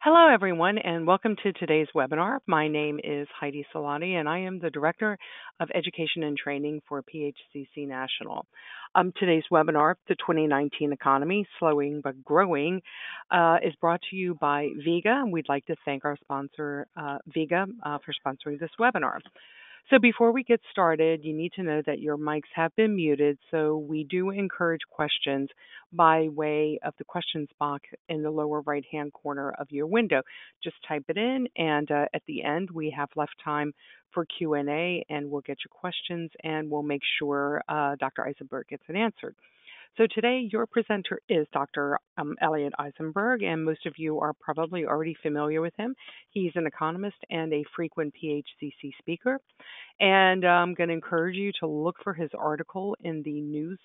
Hello, everyone, and welcome to today's webinar. My name is Heidi Salati, and I am the Director of Education and Training for PHCC National. Today's webinar, The 2019 Economy, Slowing but Growing, is brought to you by Viga. We'd like to thank our sponsor, Viga, for sponsoring this webinar. So before we get started, you need to know that your mics have been muted, so we do encourage questions by way of the questions box in the lower right-hand corner of your window. Just type it in, and at the end, we have left time for Q&A, and we'll get your questions, and we'll make sure Dr. Eisenberg gets it answered. So today, your presenter is Dr. Elliot Eisenberg, and most of you are probably already familiar with him. He's an economist and a frequent PHCC speaker. And I'm going to encourage you to look for his article in the news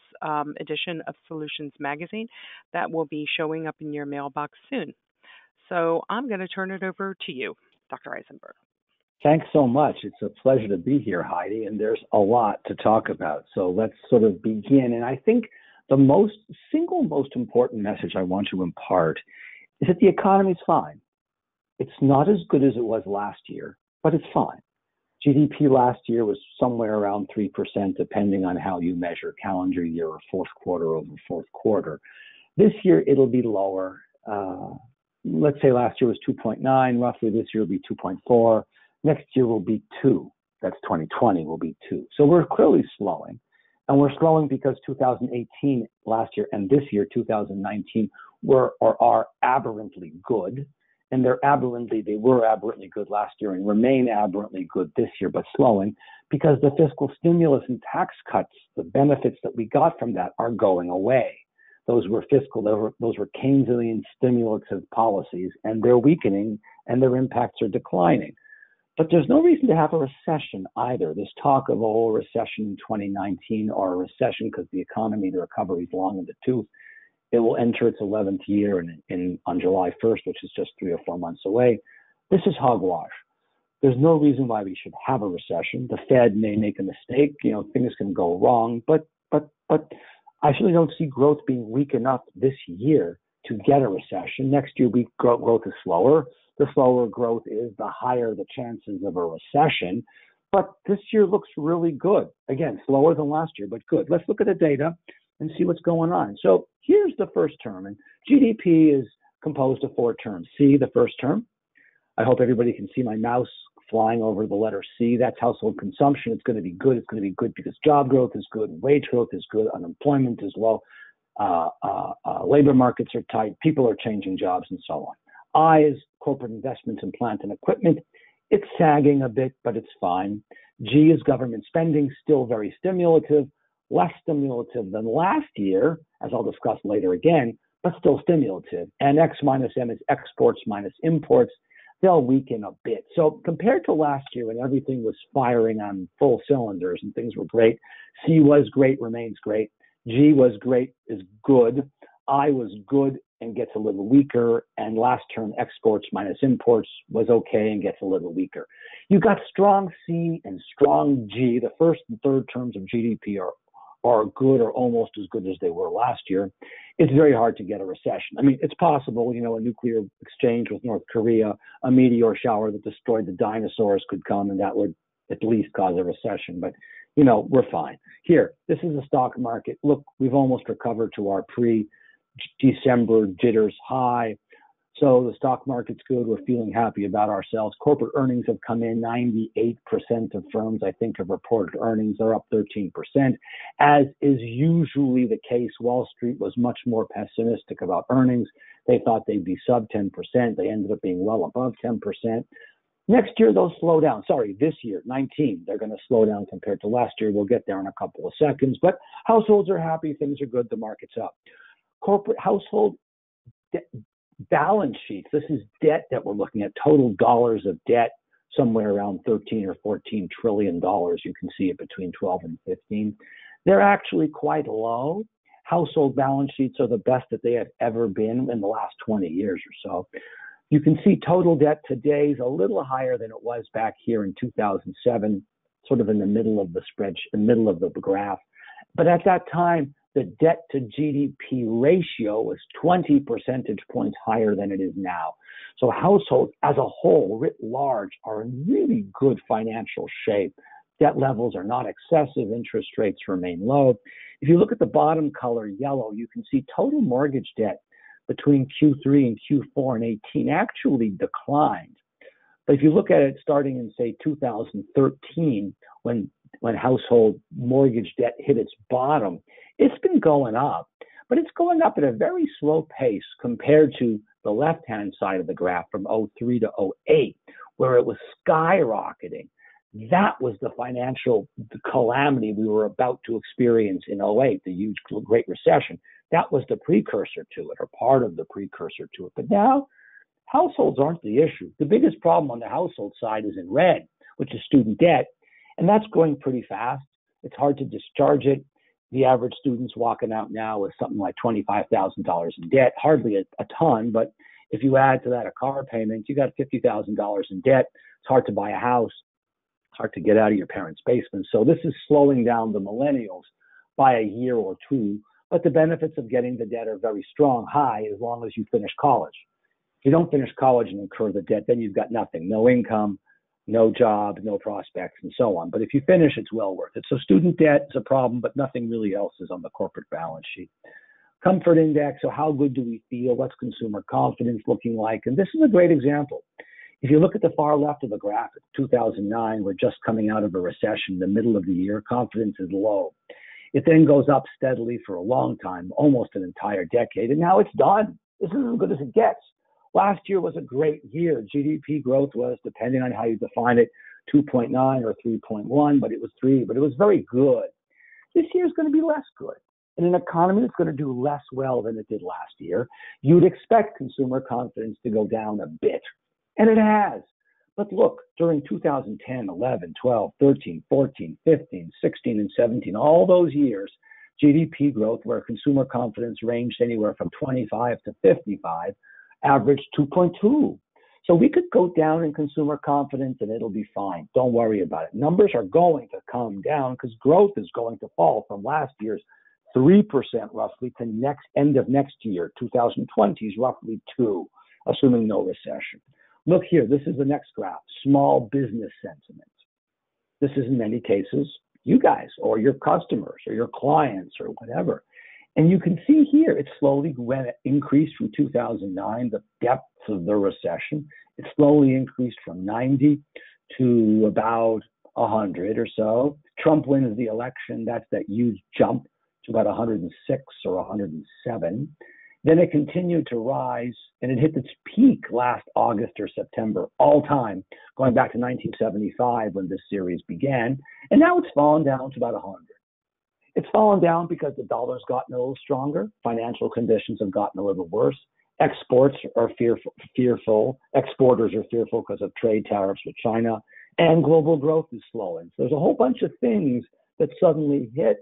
edition of Solutions Magazine that will be showing up in your mailbox soon. So I'm going to turn it over to you, Dr. Eisenberg. Thanks so much. It's a pleasure to be here, Heidi, and there's a lot to talk about. So let's sort of begin. And I think the single most important message I want to impart is that the economy is fine. It's not as good as it was last year, but it's fine. GDP last year was somewhere around 3%, depending on how you measure calendar year or fourth quarter over fourth quarter. This year, it'll be lower. Let's say last year was 2.9, roughly. This year will be 2.4. Next year will be 2. That's 2020 will be 2. So we're clearly slowing. And we're slowing because 2018 last year and this year, 2019, are aberrantly good. And they were aberrantly good last year and remain aberrantly good this year, but slowing because the fiscal stimulus and tax cuts, the benefits that we got from that are going away. Those were Keynesian stimulative policies, and they're weakening and their impacts are declining. But there's no reason to have a recession either. This talk of a recession in 2019 or a recession because the economy, the recovery is long in the tooth. It will enter its 11th year on July 1st, which is just 3 or 4 months away. This is hogwash. There's no reason why we should have a recession. The Fed may make a mistake. Things can go wrong, but I actually don't see growth being weak enough this year to get a recession. Next year, growth is slower. The slower growth is, the higher the chances of a recession. But this year looks really good. Again, slower than last year, but good. Let's look at the data and see what's going on. So here's the first term. And GDP is composed of 4 terms. C, the first term. I hope everybody can see my mouse flying over the letter C. That's household consumption. It's going to be good. It's going to be good because job growth is good. Wage growth is good. Unemployment is low. Labor markets are tight. People are changing jobs and so on. I is corporate investments in plant and equipment. It's sagging a bit, but it's fine. G is government spending, still very stimulative, less stimulative than last year, as I'll discuss later again, but still stimulative. And X minus M is exports minus imports. They'll weaken a bit. So compared to last year when everything was firing on full cylinders and things were great, C was great, remains great. G was great, is good. I was good and gets a little weaker, and last term exports minus imports was okay and gets a little weaker. You got strong C and strong G. The first and third terms of GDP are good or almost as good as they were last year. It's very hard to get a recession. I mean, it's possible, a nuclear exchange with North Korea, a meteor shower that destroyed the dinosaurs could come, and that would at least cause a recession. But, we're fine. Here, this is the stock market. Look, we've almost recovered to our pre-December jitters high. So the stock market's good. We're feeling happy about ourselves. Corporate earnings have come in. 98% of firms, I think, have reported earnings. They're up 13%. As is usually the case, Wall Street was much more pessimistic about earnings. They thought they'd be sub 10%. They ended up being well above 10%. Next year, they'll slow down. Sorry, this year, 19, they're going to slow down compared to last year. We'll get there in a couple of seconds. But households are happy. Things are good. The market's up. Corporate household balance sheets. This is debt that we're looking at, total dollars of debt, somewhere around 13 or 14 trillion dollars. You can see it between 12 and 15. They're actually quite low. Household balance sheets are the best that they have ever been in the last 20 years or so. You can see total debt today is a little higher than it was back here in 2007, sort of in the middle of the spreadsheet, the middle of the graph. But at that time, the debt to GDP ratio was 20 percentage points higher than it is now. So households as a whole, writ large, are in really good financial shape. Debt levels are not excessive. Interest rates remain low. If you look at the bottom color, yellow, you can see total mortgage debt between Q3 and Q4 in 18 actually declined. But if you look at it starting in, say, 2013, when household mortgage debt hit its bottom, it's been going up, but it's going up at a very slow pace compared to the left-hand side of the graph from 03 to 08, where it was skyrocketing. That was the financial calamity we were about to experience in 08, the huge Great Recession. That was the precursor to it, or part of the precursor to it. But now, households aren't the issue. The biggest problem on the household side is in red, which is student debt, and that's growing pretty fast. It's hard to discharge it. The average student's walking out now with something like $25,000 in debt, hardly a ton, but if you add to that a car payment, you got $50,000 in debt. It's hard to buy a house. It's hard to get out of your parents' basement. So this is slowing down the millennials by a year or two, but the benefits of getting the debt are very strong, high, as long as you finish college. If you don't finish college and incur the debt, then you've got nothing, no income, no job, no prospects, and so on. But if you finish, it's well worth it. So student debt is a problem, but nothing really else is on the corporate balance sheet. Comfort index, so how good do we feel? What's consumer confidence looking like? And this is a great example. If you look at the far left of the graphic, 2009, we're just coming out of a recession, the middle of the year, confidence is low. It then goes up steadily for a long time, almost an entire decade, and now it's done. This is as good as it gets. Last year was a great year. GDP growth was, depending on how you define it, 2.9 or 3.1, but it was 3, but it was very good. This year is going to be less good. In an economy that's going to do less well than it did last year, you'd expect consumer confidence to go down a bit, and it has. But look, during 2010, 11, 12, 13, 14, 15, 16, and 17, all those years, GDP growth, where consumer confidence ranged anywhere from 25 to 55, averaged 2.2. So we could go down in consumer confidence and it'll be fine. Don't worry about it. Numbers are going to come down because growth is going to fall from last year's 3% roughly to end of next year, 2020's roughly 2%, assuming no recession. Look here, this is the next graph, small business sentiment. This is in many cases you guys or your customers or your clients or whatever. And you can see here, it slowly increased from 2009, the depths of the recession. It slowly increased from 90 to about 100 or so. Trump wins the election. That's that huge jump to about 106 or 107. Then it continued to rise, and it hit its peak last August or September, all time, going back to 1975 when this series began. And now it's fallen down to about 100. It's fallen down because the dollar's gotten a little stronger. Financial conditions have gotten a little worse. Exports are fearful. Exporters are fearful because of trade tariffs with China. And global growth is slowing. So there's a whole bunch of things that suddenly hit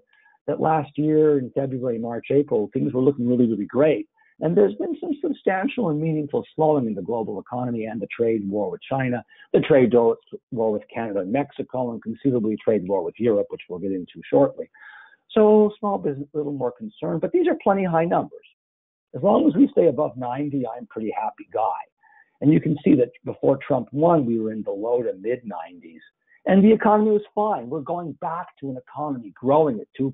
that last year in February, March, April, things were looking really, really great. And there's been some substantial and meaningful slowing in the global economy and the trade war with China, the trade war with Canada and Mexico, and conceivably trade war with Europe, which we'll get into shortly. So small business, a little more concerned, but these are plenty high numbers. As long as we stay above 90, I'm a pretty happy guy. And you can see that before Trump won, we were in the low to mid 90s. And the economy was fine. We're going back to an economy growing at 2%.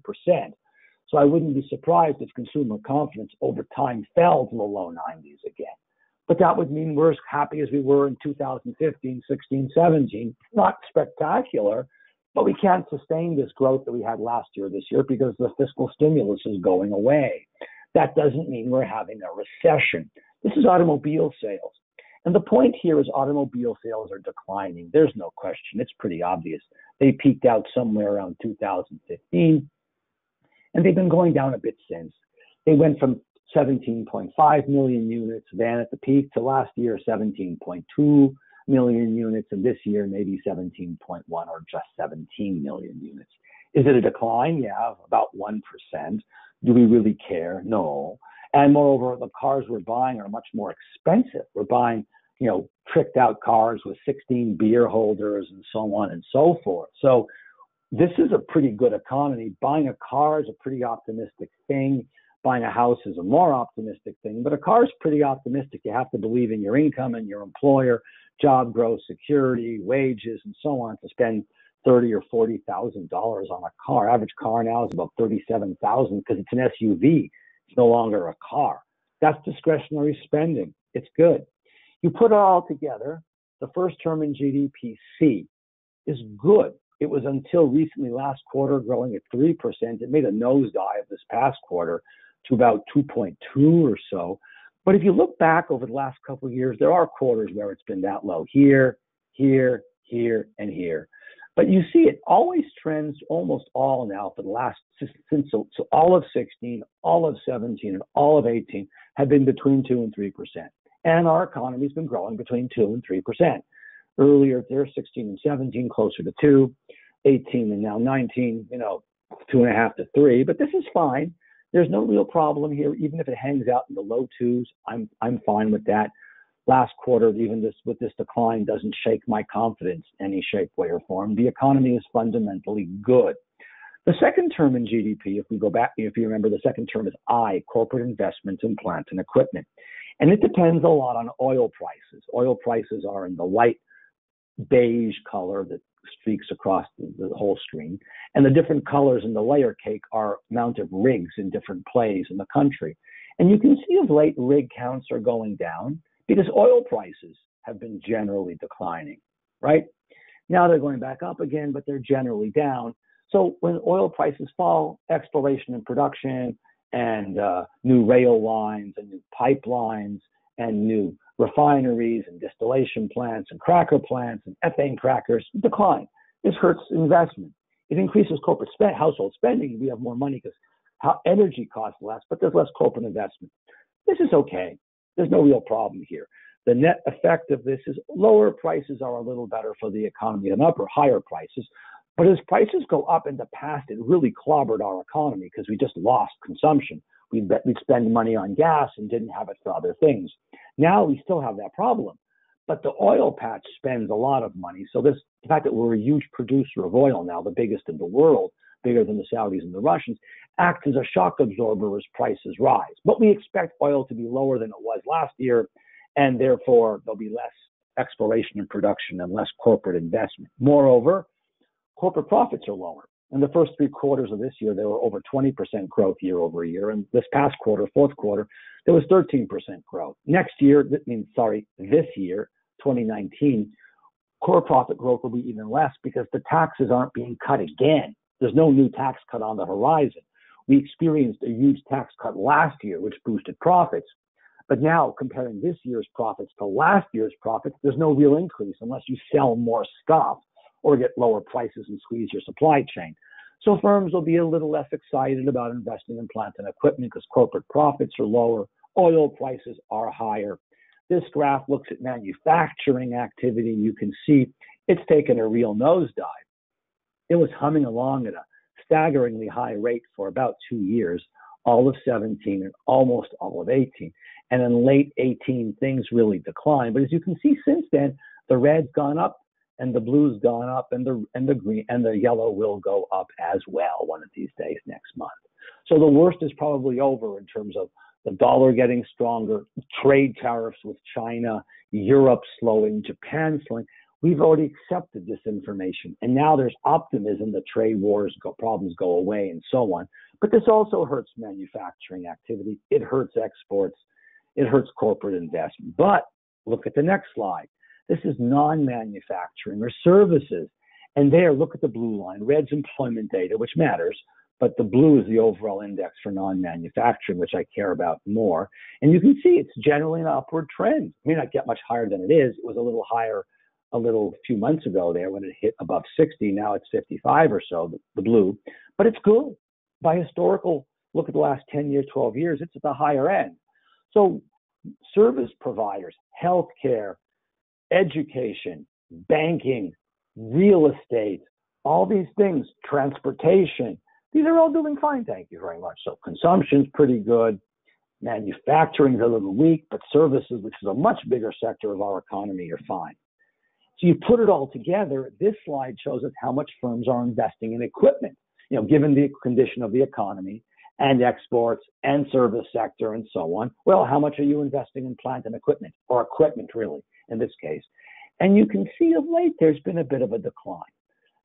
So I wouldn't be surprised if consumer confidence over time fell to the low 90s again. But that would mean we're as happy as we were in 2015, 16, 17. Not spectacular, but we can't sustain this growth that we had last year, this year, because the fiscal stimulus is going away. That doesn't mean we're having a recession. This is automobile sales. And the point here is automobile sales are declining. There's no question. It's pretty obvious. They peaked out somewhere around 2015, and they've been going down a bit since. They went from 17.5 million units then at the peak to last year 17.2 million units, and this year maybe 17.1 or just 17 million units. Is it a decline? Yeah, about 1%. Do we really care? No. And moreover, the cars we're buying are much more expensive. We're buying, tricked out cars with 16 beer holders and so on and so forth. So this is a pretty good economy. Buying a car is a pretty optimistic thing. Buying a house is a more optimistic thing, but a car is pretty optimistic. You have to believe in your income and your employer, job growth, security, wages, and so on to spend $30,000 or $40,000 on a car. Average car now is about $37,000 because it's an SUV. It's no longer a car. That's discretionary spending. It's good. You put it all together, the first term in GDP is good. It was until recently, last quarter, growing at 3%. It made a nosedive this past quarter to about 2.2 or so. But if you look back over the last couple of years, there are quarters where it's been that low here, here, here, and here. But you see it always trends almost all now for the last, so all of 16, all of 17, and all of 18 have been between 2 and 3%. And our economy's been growing between 2 and 3%. Earlier, there 16 and 17, closer to 2, 18 and now 19, 2.5 to 3. But this is fine. There's no real problem here. Even if it hangs out in the low 2s, I'm fine with that. Last quarter, even with this decline, doesn't shake my confidence in any shape, way, or form. The economy is fundamentally good. The second term in GDP, if we go back, if you remember, the second term is I, corporate investment in plant and equipment. And it depends a lot on oil prices. Oil prices are in the light beige color that streaks across the whole screen. And the different colors in the layer cake are amount of rigs in different plays in the country. And you can see of late rig counts are going down because oil prices have been generally declining, right? Now they're going back up again, but they're generally down. So when oil prices fall, exploration and production and new rail lines and new pipelines and new refineries and distillation plants and cracker plants and ethane crackers decline. This hurts investment. It increases corporate household spending. We have more money because energy costs less, but there's less corporate investment. This is okay. There's no real problem here. The net effect of this is lower prices are a little better for the economy than higher prices. But as prices go up in the past, it really clobbered our economy because we just lost consumption. We'd spend money on gas and didn't have it for other things. Now we still have that problem. But the oil patch spends a lot of money. So the fact that we're a huge producer of oil now, the biggest in the world, bigger than the Saudis and the Russians, acts as a shock absorber as prices rise. But we expect oil to be lower than it was last year, and therefore there'll be less exploration and production and less corporate investment. Moreover, corporate profits are lower. In the first 3 quarters of this year, there were over 20% growth year over year. And this past quarter, fourth quarter, there was 13% growth. This year, 2019, core profit growth will be even less because the taxes aren't being cut again. There's no new tax cut on the horizon. We experienced a huge tax cut last year, which boosted profits. But now, comparing this year's profits to last year's profits, there's no real increase unless you sell more stuff or get lower prices and squeeze your supply chain. So firms will be a little less excited about investing in plant and equipment because corporate profits are lower, oil prices are higher. This graph looks at manufacturing activity. You can see it's taken a real nosedive. It was humming along at a staggeringly high rate for about 2 years, all of 17 and almost all of 18. And in late 18, things really declined. But as you can see since then, the red's gone up, and the blue's gone up, and the green and the yellow will go up as well one of these days next month. So the worst is probably over in terms of the dollar getting stronger, trade tariffs with China, Europe slowing, Japan slowing. We've already accepted this information, and now there's optimism that trade wars problems go away and so on. But this also hurts manufacturing activity. It hurts exports. It hurts corporate investment. But look at the next slide. This is non-manufacturing or services. And there, look at the blue line. Red's employment data, which matters, but the blue is the overall index for non-manufacturing, which I care about more. And you can see it's generally an upward trend. It may not get much higher than it is. It was a little higher a few months ago there when it hit above 60. Now it's 55 or so, the blue. But it's good. By historical, look at the last 10 years, 12 years, it's at the higher end. So service providers, healthcare, education, banking, real estate, all these things, transportation, these are all doing fine, thank you very much. So consumption's pretty good. Manufacturing's a little weak, but services, which is a much bigger sector of our economy, are fine. So you put it all together, this slide shows us how much firms are investing in equipment, given the condition of the economy and exports and service sector and so on. Well, how much are you investing in plant and equipment, or equipment really, in this case? And you can see of late, there's been a bit of a decline.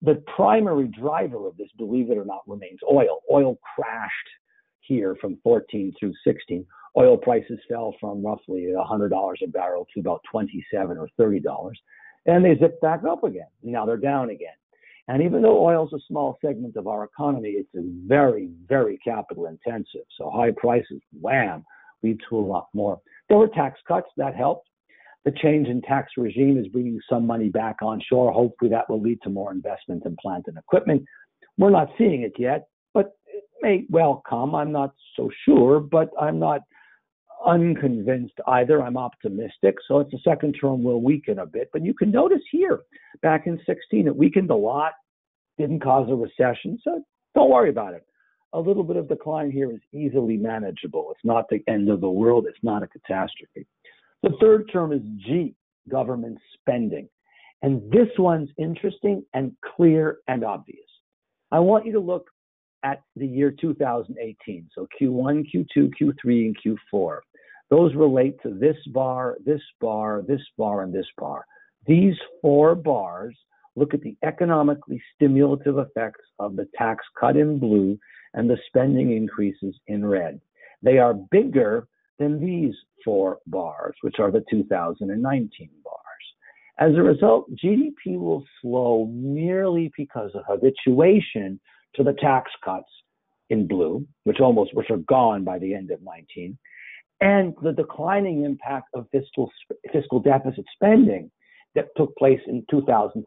The primary driver of this, believe it or not, remains oil. Oil crashed here from 14 through 16. Oil prices fell from roughly $100 a barrel to about $27 or $30. And they zipped back up again. Now they're down again. And even though oil is a small segment of our economy, it's very, very capital intensive. So high prices, wham, lead to a lot more. There were tax cuts that helped. The change in tax regime is bringing some money back onshore. Hopefully that will lead to more investment in plant and equipment. We're not seeing it yet, but it may well come. I'm not so sure, but I'm not unconvinced either. I'm optimistic. So it's the second term will weaken a bit. But you can notice here, back in 16, it weakened a lot, didn't cause a recession. So don't worry about it. A little bit of decline here is easily manageable. It's not the end of the world. It's not a catastrophe. The third term is G, government spending. And this one's interesting and clear and obvious. I want you to look at the year 2018. So Q1, Q2, Q3, and Q4. Those relate to this bar, this bar, this bar, and this bar. These four bars look at the economically stimulative effects of the tax cut in blue and the spending increases in red. They are bigger than these four bars, which are the 2019 bars. As a result, GDP will slow merely because of habituation to the tax cuts in blue, which are gone by the end of 19, and the declining impact of fiscal deficit spending that took place in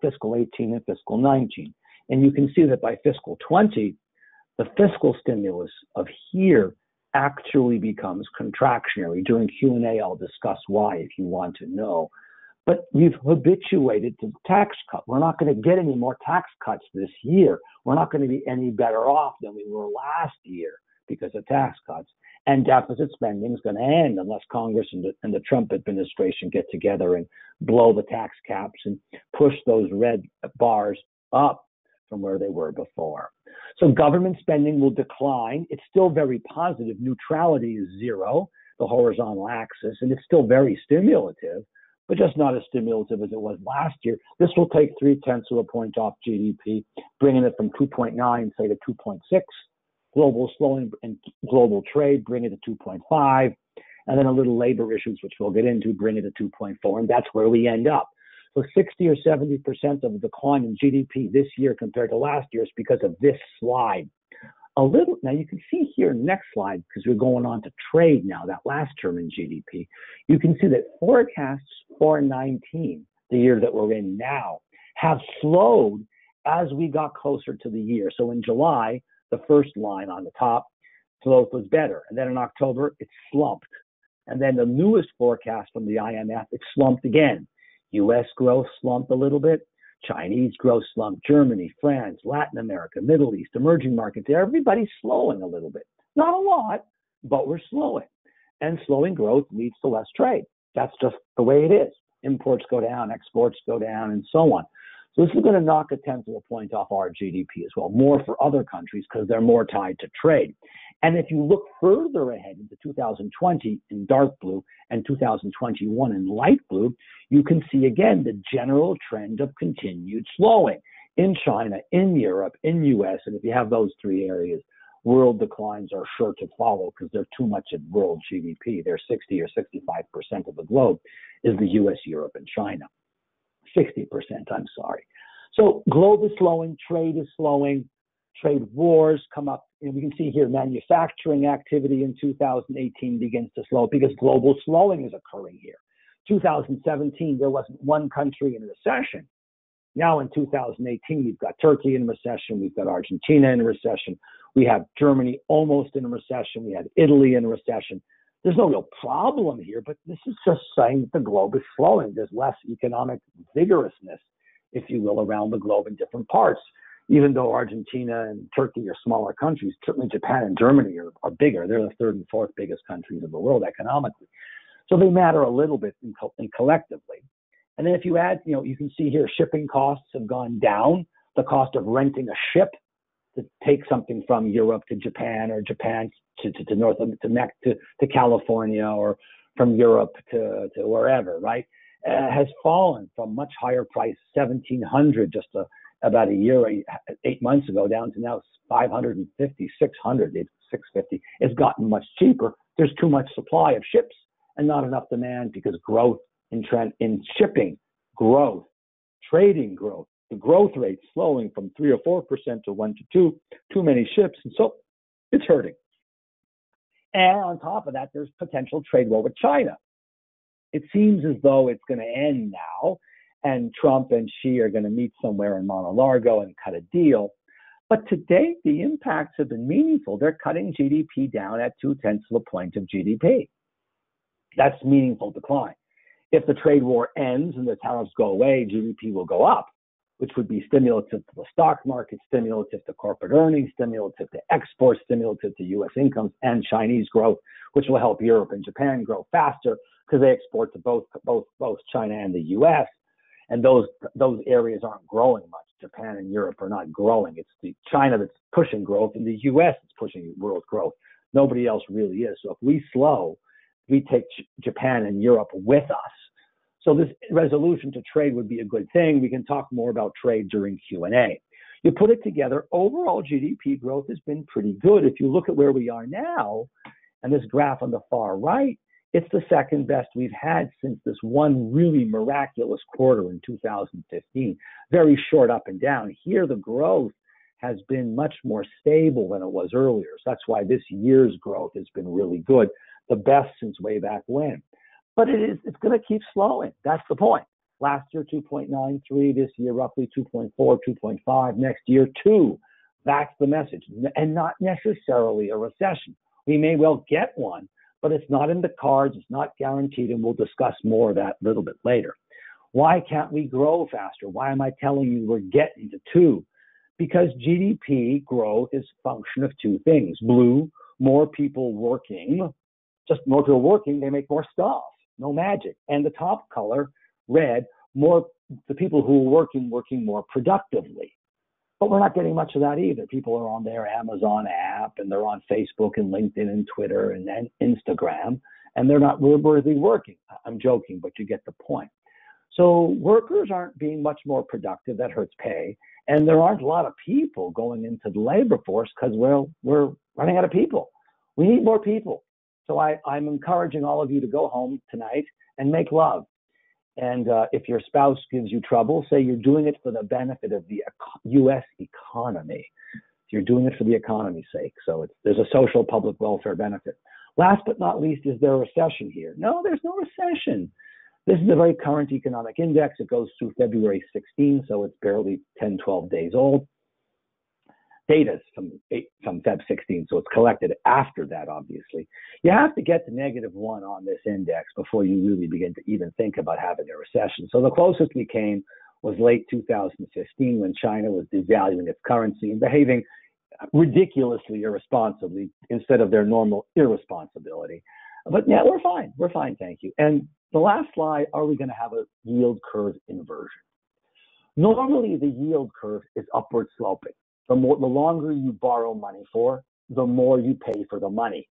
fiscal 18 and fiscal 19. And you can see that by fiscal 20, the fiscal stimulus of here actually becomes contractionary. During Q&A, I'll discuss why if you want to know. But we've habituated to the tax cut. We're not going to get any more tax cuts this year. We're not going to be any better off than we were last year because of tax cuts. And deficit spending is going to end unless Congress and the Trump administration get together and blow the tax caps and push those red bars up from where they were before. So government spending will decline. It's still very positive. Neutrality is zero, the horizontal axis, and it's still very stimulative, but just not as stimulative as it was last year. This will take 0.3 of a point off GDP, bringing it from 2.9, say, to 2.6. Global slowing and global trade bring it to 2.5, and then a little labor issues, which we'll get into, bring it to 2.4, and that's where we end up. So 60 or 70% of the decline in GDP this year compared to last year is because of this slide. Now you can see here, next slide, because we're going on to trade now, that last term in GDP, you can see that forecasts for 19, the year that we're in now, have slowed as we got closer to the year. So in July, the first line on the top, growth was better. And then in October, it slumped. And then the newest forecast from the IMF, it slumped again. U.S. growth slumped a little bit. Chinese growth slumped. Germany, France, Latin America, Middle East, emerging markets, everybody's slowing a little bit. Not a lot, but we're slowing. And slowing growth leads to less trade. That's just the way it is. Imports go down, exports go down, and so on. So this is going to knock 0.1 of a point off our GDP as well, more for other countries because they're more tied to trade. And if you look further ahead into 2020 in dark blue and 2021 in light blue, you can see again the general trend of continued slowing in China, in Europe, in US. And if you have those three areas, world declines are sure to follow because they're too much at world GDP. They're 60 or 65% of the globe is the US, Europe, and China. 60%, I'm sorry. So globe is slowing, trade is slowing, trade wars come up. And we can see here manufacturing activity in 2018 begins to slow because global slowing is occurring here. 2017, there wasn't one country in recession. Now in 2018, we've got Turkey in recession. We've got Argentina in recession. We have Germany almost in recession. We have Italy in recession. There's no real problem here, but this is just saying that the globe is slowing. There's less economic vigorousness, if you will, around the globe in different parts. Even though Argentina and Turkey are smaller countries, certainly Japan and Germany are bigger. They're the third and fourth biggest countries in the world economically. So they matter a little bit in collectively. And then if you add, you can see here shipping costs have gone down. The cost of renting a ship to take something from Europe to Japan, or Japan to North to California, or from Europe to wherever, right, has fallen from much higher price, $1,700 just about 8 months ago, down to now $550, $600, $650. It's gotten much cheaper. There's too much supply of ships and not enough demand, because growth in shipping growth, trading growth, the growth rate slowing from 3 or 4% to 1 to 2, too many ships, and so it's hurting. And on top of that, there's potential trade war with China. It seems as though it's going to end now, and Trump and Xi are going to meet somewhere in Mar-a-Lago and cut a deal. But to date, the impacts have been meaningful. They're cutting GDP down at 0.2 points of GDP. That's meaningful decline. If the trade war ends and the tariffs go away, GDP will go up, which would be stimulative to the stock market, stimulative to corporate earnings, stimulative to exports, stimulative to U.S. incomes and Chinese growth, which will help Europe and Japan grow faster because they export to both China and the U.S. And those areas aren't growing much. Japan and Europe are not growing. It's the China that's pushing growth, and the U.S. is pushing world growth. Nobody else really is. So if we slow, we take Japan and Europe with us. So this resolution to trade would be a good thing. We can talk more about trade during Q&A. You put it together, overall GDP growth has been pretty good. If you look at where we are now, and this graph on the far right, it's the second best we've had since this one really miraculous quarter in 2015. Very short up and down. Here, the growth has been much more stable than it was earlier. So that's why this year's growth has been really good, the best since way back when. But it's going to keep slowing. That's the point. Last year, 2.93. This year, roughly 2.4, 2.5. Next year, 2. That's the message. And not necessarily a recession. We may well get one, but it's not in the cards. It's not guaranteed. And we'll discuss more of that a little bit later. Why can't we grow faster? Why am I telling you we're getting to 2? Because GDP growth is a function of 2 things. Blue, more people working. Just more people working, they make more stuff. No magic. And the top color, red, the people who are working more productively. But we're not getting much of that either. People are on their Amazon app, and they're on Facebook and LinkedIn and Twitter and Instagram, and they're not really working. I'm joking, but you get the point. So workers aren't being much more productive. That hurts pay. And there aren't a lot of people going into the labor force because we're running out of people. We need more people. So I'm encouraging all of you to go home tonight and make love. And if your spouse gives you trouble, say you're doing it for the benefit of the U.S. economy. You're doing it for the economy's sake. So there's a social public welfare benefit. Last but not least, is there a recession here? No, there's no recession. This is a very current economic index. It goes through February 16, so it's barely 10, 12 days old. Data's from Feb 16, so it's collected after that, obviously. You have to get to -1 on this index before you really begin to even think about having a recession. So the closest we came was late 2015 when China was devaluing its currency and behaving ridiculously irresponsibly instead of their normal irresponsibility. But yeah, we're fine. We're fine, thank you. And the last slide, are we going to have a yield curve inversion? Normally, the yield curve is upward sloping. The longer you borrow money for, the more you pay for the money.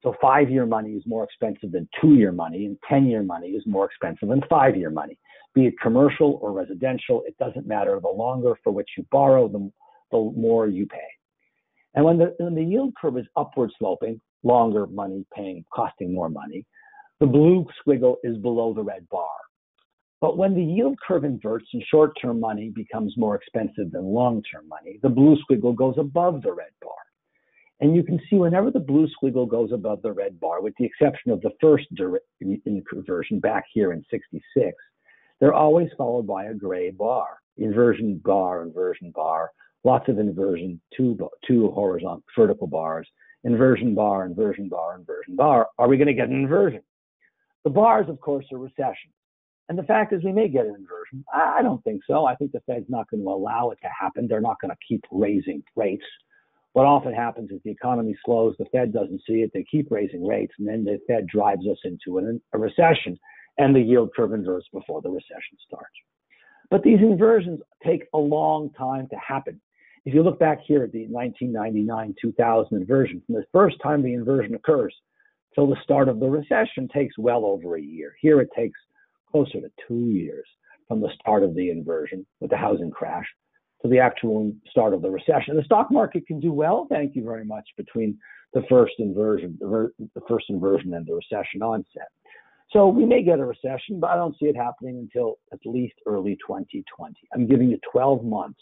So 5-year money is more expensive than 2-year money, and 10-year money is more expensive than 5-year money. Be it commercial or residential, it doesn't matter. The longer for which you borrow, the more you pay. And when the yield curve is upward sloping, longer money costing more money, the blue squiggle is below the red bar. But when the yield curve inverts and short-term money becomes more expensive than long-term money, the blue squiggle goes above the red bar. And you can see whenever the blue squiggle goes above the red bar, with the exception of the first inversion back here in 66, they're always followed by a gray bar. Inversion bar, lots of inversion, two horizontal vertical bars, inversion bar, inversion bar, inversion bar. Are we going to get an inversion? The bars, of course, are recessions. And the fact is we may get an inversion. I don't think so. I think the Fed's not going to allow it to happen. They're not going to keep raising rates. What often happens is the economy slows, the Fed doesn't see it, they keep raising rates, and then the Fed drives us into a recession. and the yield curve inverts before the recession starts. But these inversions take a long time to happen. If you look back here at the 1999-2000 inversion, from the first time the inversion occurs till the start of the recession takes well over a year. Here it takes closer to 2 years from the start of the inversion with the housing crash to the actual start of the recession. The stock market can do well, thank you very much, between the first inversion and the recession onset. So we may get a recession, but I don't see it happening until at least early 2020. I'm giving you 12 months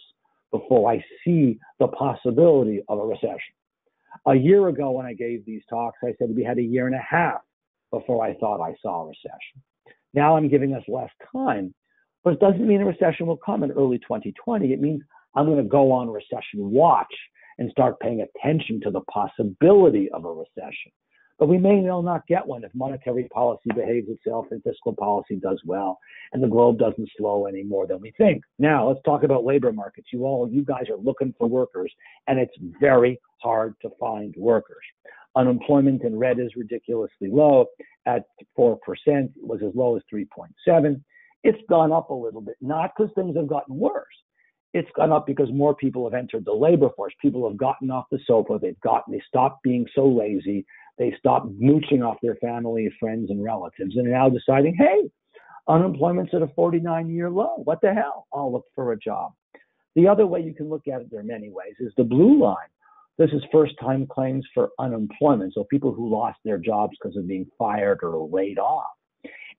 before I see the possibility of a recession. A year ago when I gave these talks, I said we had a year and a half before I thought I saw a recession. Now I'm giving us less time, but it doesn't mean a recession will come in early 2020. It means I'm going to go on recession watch and start paying attention to the possibility of a recession. But we may not get one if monetary policy behaves itself and fiscal policy does well and the globe doesn't slow any more than we think. Now, let's talk about labor markets. You guys are looking for workers, and it's very hard to find workers. Unemployment in red is ridiculously low at 4%. It was as low as 3.7. It's gone up a little bit, not because things have gotten worse. It's gone up because more people have entered the labor force. People have gotten off the sofa. They stopped being so lazy. They stopped mooching off their family, friends, and relatives, and are now deciding, hey, unemployment's at a 49-year low. What the hell? I'll look for a job. The other way you can look at it, there are many ways, is the blue line. This is first-time claims for unemployment, so people who lost their jobs because of being fired or laid off.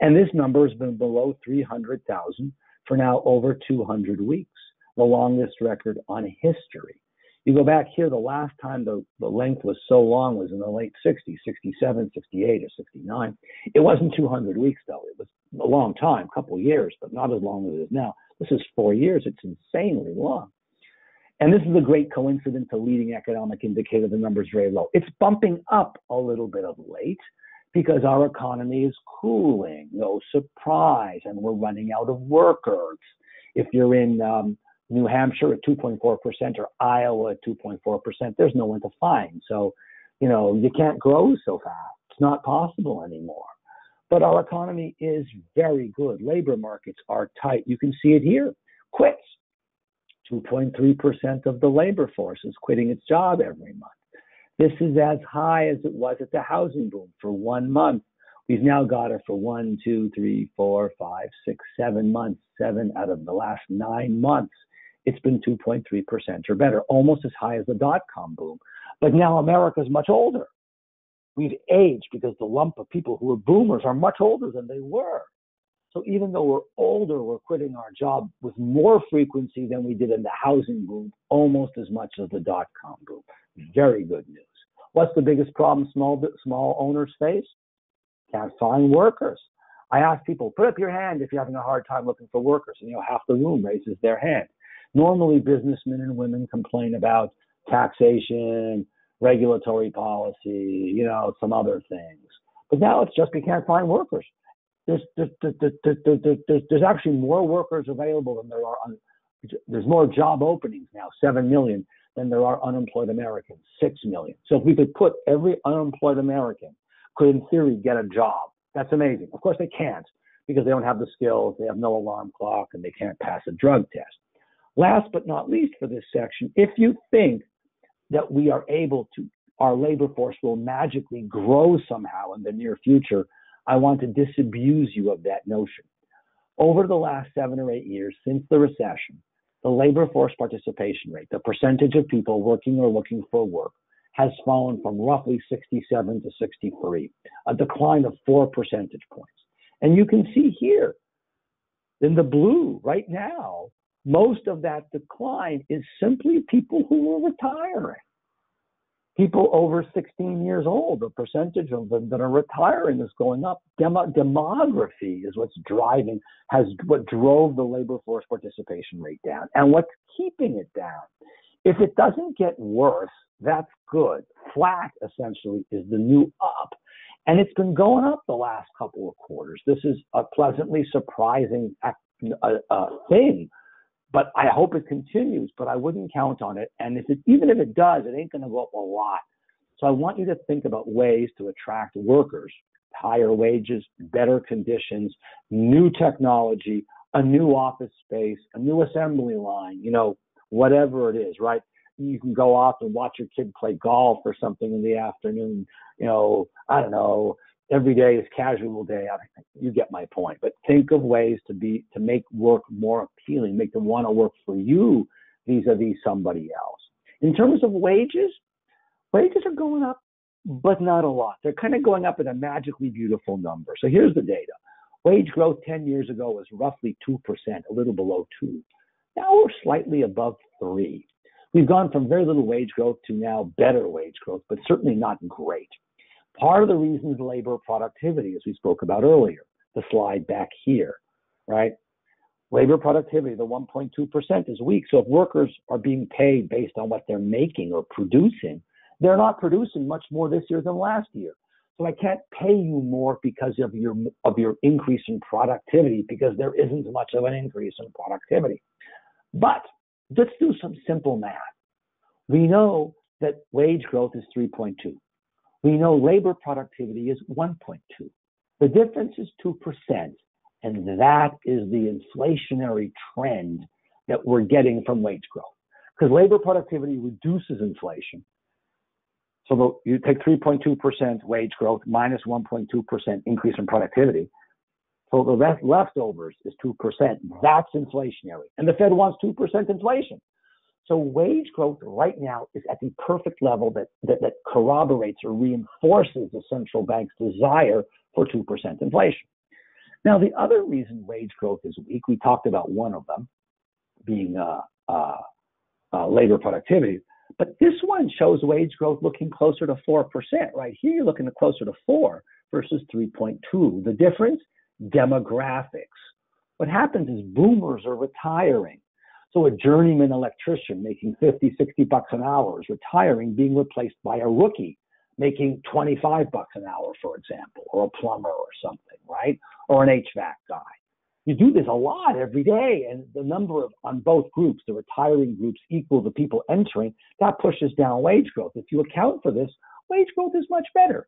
And this number has been below 300,000 for now over 200 weeks, the longest record on history. You go back here, the last time the length was so long was in the late 60s, 67, 68, or 69. It wasn't 200 weeks, though. It was a long time, a couple of years, but not as long as it is now. This is 4 years. It's insanely long. And this is a great coincidence, a leading economic indicator. The number is very low. It's bumping up a little bit of late because our economy is cooling. No surprise. And we're running out of workers. If you're in New Hampshire at 2.4% or Iowa at 2.4%, there's no one to find. So, you can't grow so fast. It's not possible anymore. But our economy is very good. Labor markets are tight. You can see it here. Quits. 2.3% of the labor force is quitting its job every month. This is as high as it was at the housing boom for 1 month. We've now got it for 1, 2, 3, 4, 5, 6, 7 months. 7 out of the last 9 months. It's been 2.3% or better, almost as high as the dot-com boom. But now America's much older. We've aged because the lump of people who are boomers are much older than they were. So even though we're older, we're quitting our job with more frequency than we did in the housing boom, almost as much as the dot-com boom. Very good news. What's the biggest problem small owners face? Can't find workers. I ask people, put up your hand if you're having a hard time looking for workers. And half the room raises their hand. Normally, businessmen and women complain about taxation, regulatory policy, some other things. But now it's just we can't find workers. There's actually more workers available than there are. There's more job openings now, 7 million, than there are unemployed Americans, 6 million. So if we could put every unemployed American could, in theory, get a job, that's amazing. Of course, they can't because they don't have the skills, they have no alarm clock, and they can't pass a drug test. Last but not least for this section, if you think that we are able to, our labor force will magically grow somehow in the near future, I want to disabuse you of that notion. Over the last 7 or 8 years since the recession, the labor force participation rate, the percentage of people working or looking for work, has fallen from roughly 67 to 63, a decline of 4 percentage points. And you can see here in the blue right now, most of that decline is simply people who are retiring. People over 16 years old, the percentage of them that are retiring is going up. Demography is what drove the labor force participation rate down and what's keeping it down. If it doesn't get worse, that's good. Flat, essentially, is the new up. And it's been going up the last couple of quarters. This is a pleasantly surprising thing. But I hope it continues, but I wouldn't count on it. And even if it does, it ain't going to go up a lot. So I want you to think about ways to attract workers higher wages, better conditions, new technology, a new office space, a new assembly line, whatever it is, right? You can go off and watch your kid play golf or something in the afternoon. I don't know. Every day is casual day. You get my point. But think of ways to make work more appealing, make them want to work for you vis-a-vis somebody else. In terms of wages are going up, but not a lot. They're kind of going up at a magically beautiful number. So here's the data. Wage growth 10 years ago was roughly 2%, a little below 2. Now we're slightly above 3. We've gone from very little wage growth to now better wage growth, but certainly not great. Part of the reason is labor productivity, as we spoke about earlier, the slide back here, right? Labor productivity, the 1.2% is weak. So if workers are being paid based on what they're making or producing, they're not producing much more this year than last year. So I can't pay you more because of your increase in productivity, because there isn't much of an increase in productivity. But let's do some simple math. We know that wage growth is 3.2. We know labor productivity is 1.2. The difference is 2%, and that is the inflationary trend that we're getting from wage growth. Because labor productivity reduces inflation. So you take 3.2% wage growth minus 1.2% increase in productivity. So the rest leftovers is 2%. That's inflationary. And the Fed wants 2% inflation. So wage growth right now is at the perfect level that corroborates or reinforces the central bank's desire for 2% inflation. Now, the other reason wage growth is weak, we talked about one of them being labor productivity, but this one shows wage growth looking closer to 4%. Right here, you're looking at closer to 4 versus 3.2. The difference? Demographics. What happens is boomers are retiring. So a journeyman electrician making 50, 60 bucks an hour is retiring, being replaced by a rookie making 25 bucks an hour, for example, or a plumber or something, right? Or an HVAC guy. You do this a lot every day, and the number on both groups, the retiring groups equal the people entering, that pushes down wage growth. If you account for this, wage growth is much better.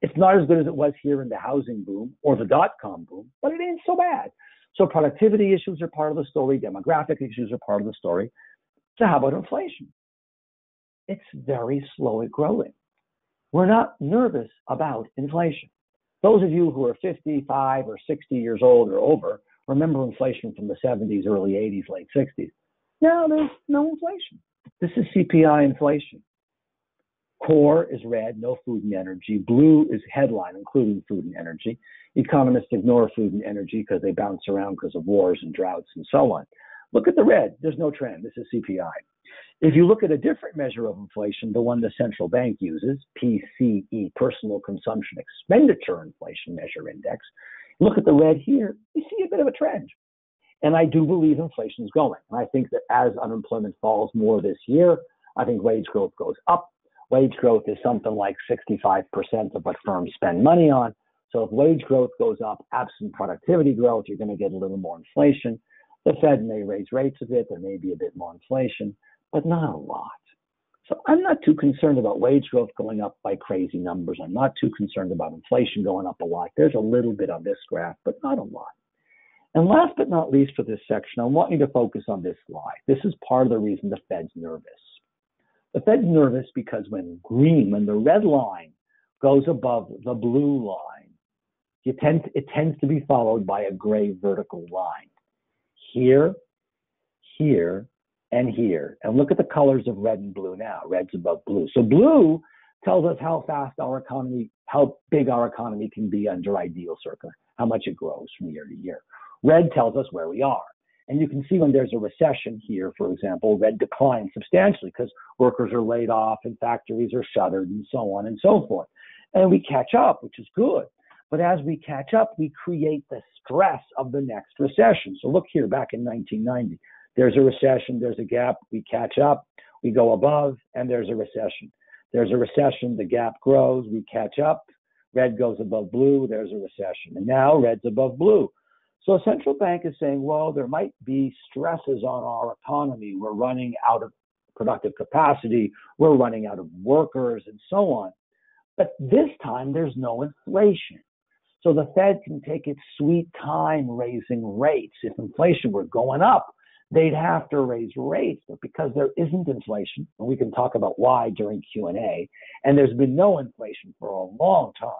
It's not as good as it was here in the housing boom or the dot-com boom, but it ain't so bad. So productivity issues are part of the story. Demographic issues are part of the story. So how about inflation? It's very slow at growing. We're not nervous about inflation. Those of you who are 55 or 60 years old or over remember inflation from the 70s, early 80s, late 60s. Now there's no inflation. This is CPI inflation. Core is red, no food and energy. Blue is headline, including food and energy. Economists ignore food and energy because they bounce around because of wars and droughts and so on. Look at the red. There's no trend. This is CPI. If you look at a different measure of inflation, the one the central bank uses, PCE, Personal Consumption Expenditure Inflation Measure Index, look at the red here, you see a bit of a trend. And I do believe inflation is going. And I think that as unemployment falls more this year, I think wage growth goes up. Wage growth is something like 65% of what firms spend money on. So if wage growth goes up, absent productivity growth, you're going to get a little more inflation. The Fed may raise rates a bit. There may be a bit more inflation, but not a lot. So I'm not too concerned about wage growth going up by crazy numbers. I'm not too concerned about inflation going up a lot. There's a little bit on this graph, but not a lot. And last but not least for this section, I want you to focus on this slide. This is part of the reason the Fed's nervous. The Fed's nervous because when the red line goes above the blue line, it tends to be followed by a gray vertical line. Here, here, and here. And look at the colors of red and blue now. Red's above blue. So blue tells us how big our economy can be under ideal circumstances, how much it grows from year to year. Red tells us where we are. And you can see when there's a recession here, for example, red declines substantially because workers are laid off and factories are shuttered and so on and so forth. And we catch up, which is good. But as we catch up, we create the stress of the next recession. So look here, back in 1990, there's a recession, there's a gap, we catch up, we go above, and there's a recession. There's a recession, the gap grows, we catch up, red goes above blue, there's a recession. And now red's above blue. So a central bank is saying, well, there might be stresses on our economy. We're running out of productive capacity. We're running out of workers and so on. But this time there's no inflation. So the Fed can take its sweet time raising rates. If inflation were going up, they'd have to raise rates. But because there isn't inflation, and we can talk about why during Q&A, and there's been no inflation for a long time,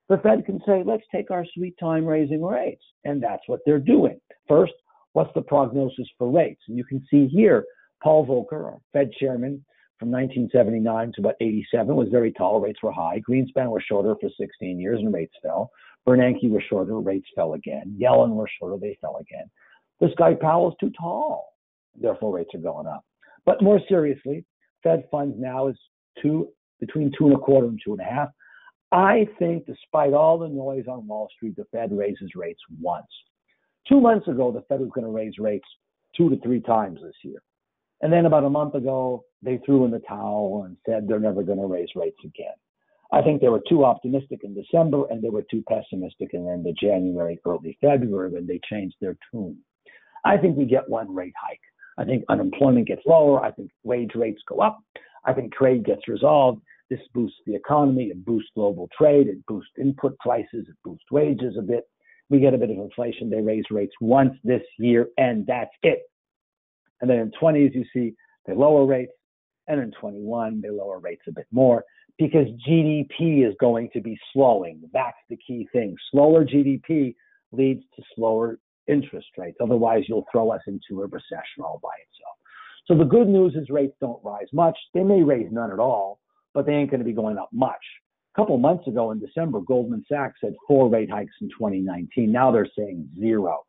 the Fed can say, let's take our sweet time raising rates. And that's what they're doing. First, what's the prognosis for rates? And you can see here, Paul Volcker, our Fed chairman from 1979 to about 87, was very tall, rates were high. Greenspan was shorter for 16 years and rates fell. Bernanke was shorter, rates fell again. Yellen was shorter, they fell again. This guy Powell's too tall, therefore rates are going up. But more seriously, Fed funds now is between 2.25 and 2.5. I think despite all the noise on Wall Street, the Fed raises rates once. 2 months ago, the Fed was going to raise rates 2 to 3 times this year. And then about a month ago, they threw in the towel and said they're never going to raise rates again. I think they were too optimistic in December and they were too pessimistic in the end of January, early February when they changed their tune. I think we get one rate hike. I think unemployment gets lower. I think wage rates go up. I think trade gets resolved. This boosts the economy. It boosts global trade. It boosts input prices. It boosts wages a bit. We get a bit of inflation. They raise rates once this year, and that's it. And then in 20s, you see they lower rates. And in 21, they lower rates a bit more because GDP is going to be slowing. That's the key thing. Slower GDP leads to slower interest rates. Otherwise, you'll throw us into a recession all by itself. So the good news is rates don't rise much. They may raise none at all, but they ain't going to be going up much. A couple of months ago in December, Goldman Sachs said 4 rate hikes in 2019. Now they're saying 0.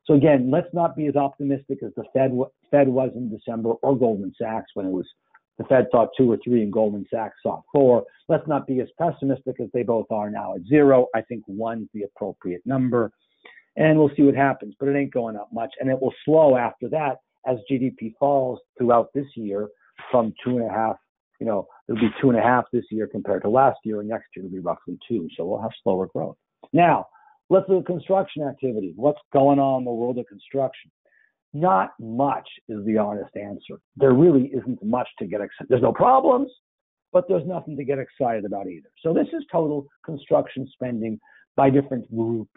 So again, let's not be as optimistic as the Fed was in December or Goldman Sachs when it was the Fed thought 2 or 3 and Goldman Sachs thought 4. Let's not be as pessimistic as they both are now at 0. I think 1's the appropriate number. And we'll see what happens, but it ain't going up much. And it will slow after that as GDP falls throughout this year from 2.5. It'll be 2.5 this year compared to last year, and next year it'll be roughly 2. So we'll have slower growth. Now, let's look at construction activity. What's going on in the world of construction? Not much is the honest answer. There really isn't much to get excited. There's no problems, but there's nothing to get excited about either. So this is total construction spending by different groups.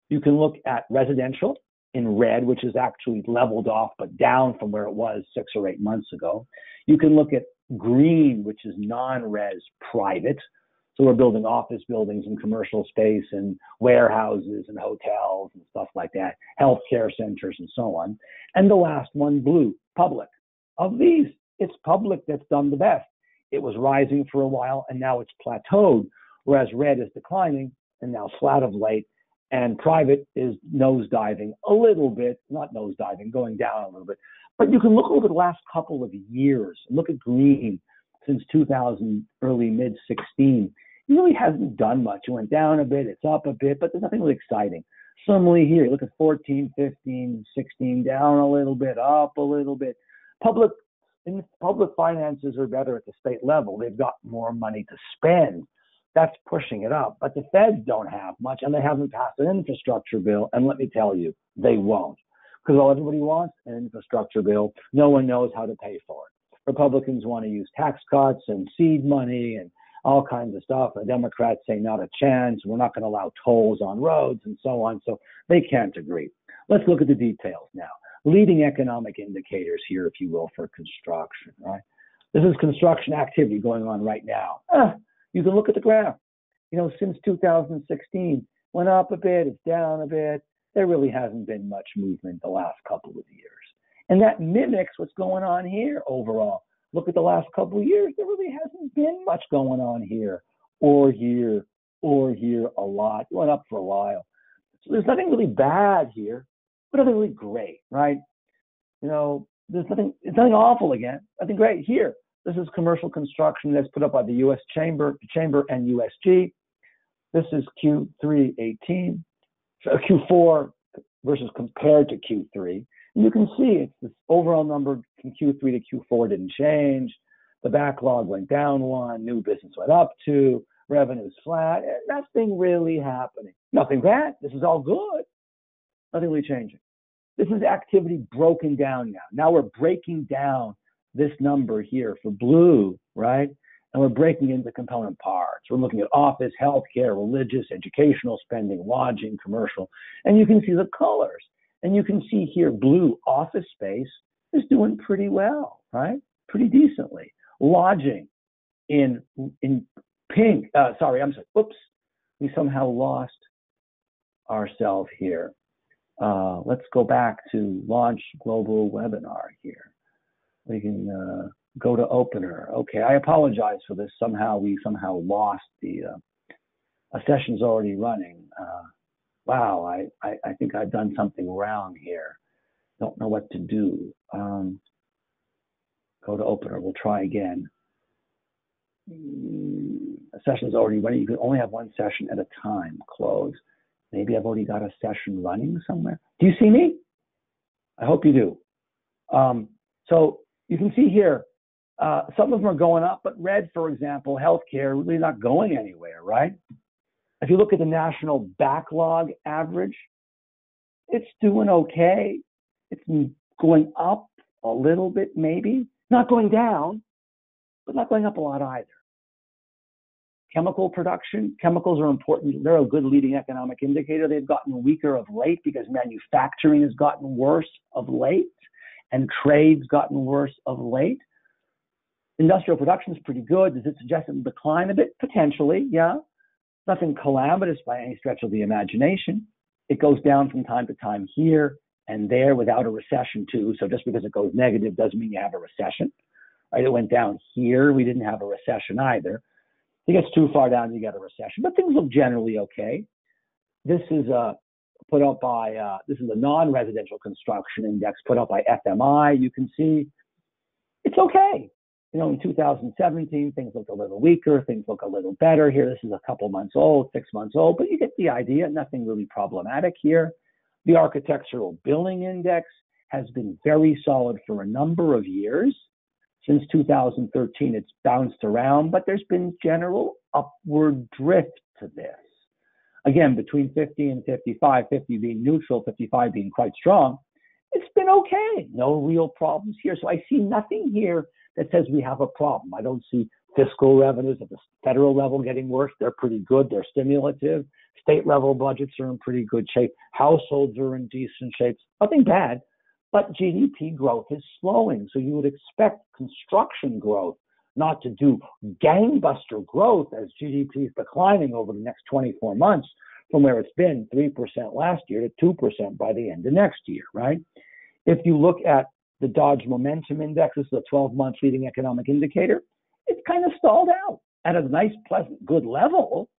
You can look at residential in red, which is actually leveled off, but down from where it was 6 or 8 months ago. You can look at green, which is non-res private. So we're building office buildings and commercial space and warehouses and hotels and stuff like that, healthcare centers and so on. And the last one, blue, public. Of these, it's public that's done the best. It was rising for a while and now it's plateaued, whereas red is declining and now flat of late. And private is nosediving a little bit, not nosediving, going down a little bit. But you can look over the last couple of years, look at green since 2000, early mid-16. It really hasn't done much. It went down a bit, it's up a bit, but there's nothing really exciting. Similarly here, look at 14, 15, 16, down a little bit, up a little bit. Public finances are better at the state level. They've got more money to spend. That's pushing it up. But the Feds don't have much, and they haven't passed an infrastructure bill. And let me tell you, they won't. Because all everybody wants, an infrastructure bill. No one knows how to pay for it. Republicans want to use tax cuts and seed money and all kinds of stuff. The Democrats say not a chance. We're not going to allow tolls on roads and so on. So they can't agree. Let's look at the details now. Leading economic indicators here, if you will, for construction, right? This is construction activity going on right now. You can look at the graph. Since 2016, went up a bit, it's down a bit. There really hasn't been much movement the last couple of years. And that mimics what's going on here overall. Look at the last couple of years. There really hasn't been much going on here or here a lot. It went up for a while. So there's nothing really bad here, but nothing really great, right? It's nothing awful again. Nothing great here. This is commercial construction that's put up by the U.S. Chamber and USG. This is Q3 Q4 versus compared to Q3. And you can see it's this overall number from Q3 to Q4 didn't change. The backlog went down 1, new business went up 2, revenue's flat. Nothing really happening. Nothing bad. This is all good. Nothing really changing. This is activity broken down now. Now we're breaking down this number here for blue, right? And we're breaking into component parts. We're looking at office, healthcare, religious, educational spending, lodging, commercial. And you can see the colors. And you can see here blue office space is doing pretty well, right? Pretty decently. Lodging in pink. Oops. We somehow lost ourselves here. Let's go back to launch global webinar here. We can go to opener. Okay, I apologize for this. We somehow lost the a session's already running. Wow, I think I've done something wrong here. Don't know what to do. Go to opener. We'll try again. A session's already running. You can only have one session at a time. Close. Maybe I've already got a session running somewhere. Do you see me? I hope you do. So you can see here, some of them are going up, but red, for example, healthcare, really not going anywhere, right? If you look at the national backlog average, it's doing okay. It's going up a little bit, maybe. Not going down, but not going up a lot either. Chemical production, chemicals are important. They're a good leading economic indicator. They've gotten weaker of late because manufacturing has gotten worse of late and trade's gotten worse of late. Industrial production is pretty good. Does it suggest it will decline a bit? Potentially, yeah. Nothing calamitous by any stretch of the imagination. It goes down from time to time here and there without a recession too. So just because it goes negative doesn't mean you have a recession. Right? It went down here. We didn't have a recession either. If it gets too far down, you get a recession. But things look generally okay. This is put up by, this is a non-residential construction index put up by FMI. You can see it's okay. You know, in 2017, things look a little weaker. Things look a little better here. This is a couple months old, 6 months old, but you get the idea. Nothing really problematic here. The Architectural Billing Index has been very solid for a number of years. Since 2013, it's bounced around, but there's been general upward drift to this. Again, between 50 and 55, 50 being neutral, 55 being quite strong, it's been okay. No real problems here. So I see nothing here that says we have a problem. I don't see fiscal revenues at the federal level getting worse. They're pretty good. They're stimulative. State level budgets are in pretty good shape. Households are in decent shape. Nothing bad. But GDP growth is slowing. So you would expect construction growth not to do gangbuster growth as GDP is declining over the next 24 months from where it's been 3% last year to 2% by the end of next year, right? If you look at the Dodge Momentum Index, this is a 12-month leading economic indicator, it's kind of stalled out at a nice, pleasant, good level,